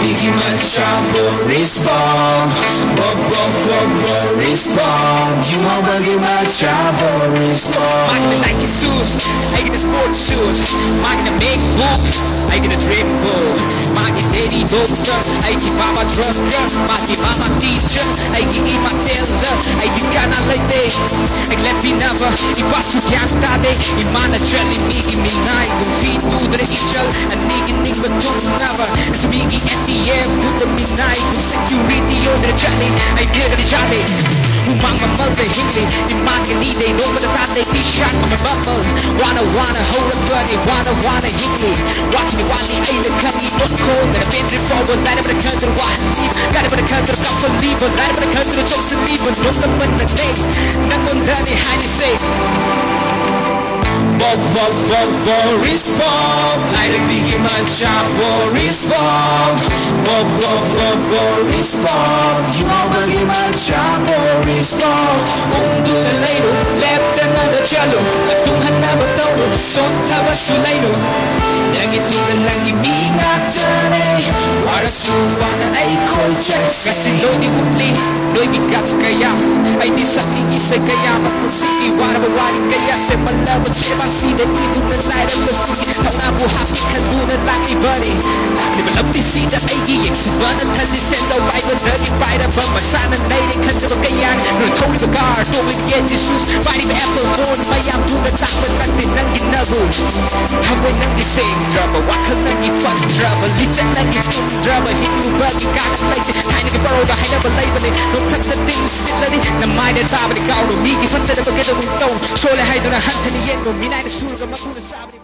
biggie matcha Boris bomb Boris bomb You want biggie matcha Boris bomb 마기는 Nike shoes 아이기는 sports shoes 마기는 MacBook 아이기는 Dreambook 마기 대리 doctor 아이기 mama trucker 마기 mama teacher 아이기 이마 tailor 아이기 까날레데 아이기 랩비나바 이바수 양따대 이마나 jelly 미기 미나이 공시 두드레 이절 아니기 닝바 뚱나바 그래서 미기 ATM 두드 미나이 공 security 오드레 jelly 아이기 그리 잘해 우망만 멀대 힘리 이마기 니데 노보다 다대 T-shirt on my bubble wanna hold up buddy wanna 힘리 walking the wally 아이를 강이 놓고 내가 been forward 나를 컨트롤 와입 나를 컨트롤 깜빡 리버 나를 컨트롤 족스 리버 놈도 만나네 난 논단이 highly safe Boris bomb 나를 biggie matcha Boris bomb Boris bomb You want biggie matcha Boris bomb 옹두를 레이로 left another jello tung 하나만 떠오르 손 타봐 슐레이로 내게 두는 난 이미 나타내 와라수와는 아이코이 잭스 Kasi 너희 울리 너희 같은 거야 아이디 살리 있을 거야 막불시기 와라와리 거야 Say my love 제발 시대 이두는 나를 불시기 통나무 합익한 눈은 lucky buddy Live up this seed 아이기 익숙한 달리 센터 라이브 너희 바이러번 마사는 내일이 컨트롤 거야 널 통일도 가 또는 예지수스 Fighting for apple phone 마ям 두는 딱은 난데 남긴나고 타고 있는 게 same drama 와큰 난게 fun drama 리짱 난게 fun drama 힘이 버기 가까이 타이니게 벌어가 하이너버 레이버네 놓탁는 띵 실러니 난 마이를 바버리 가오로 미기 펀드를 보게도 운동 솔레 하이드나 한테니 옛놈 미나이는 술과 막부는 사버리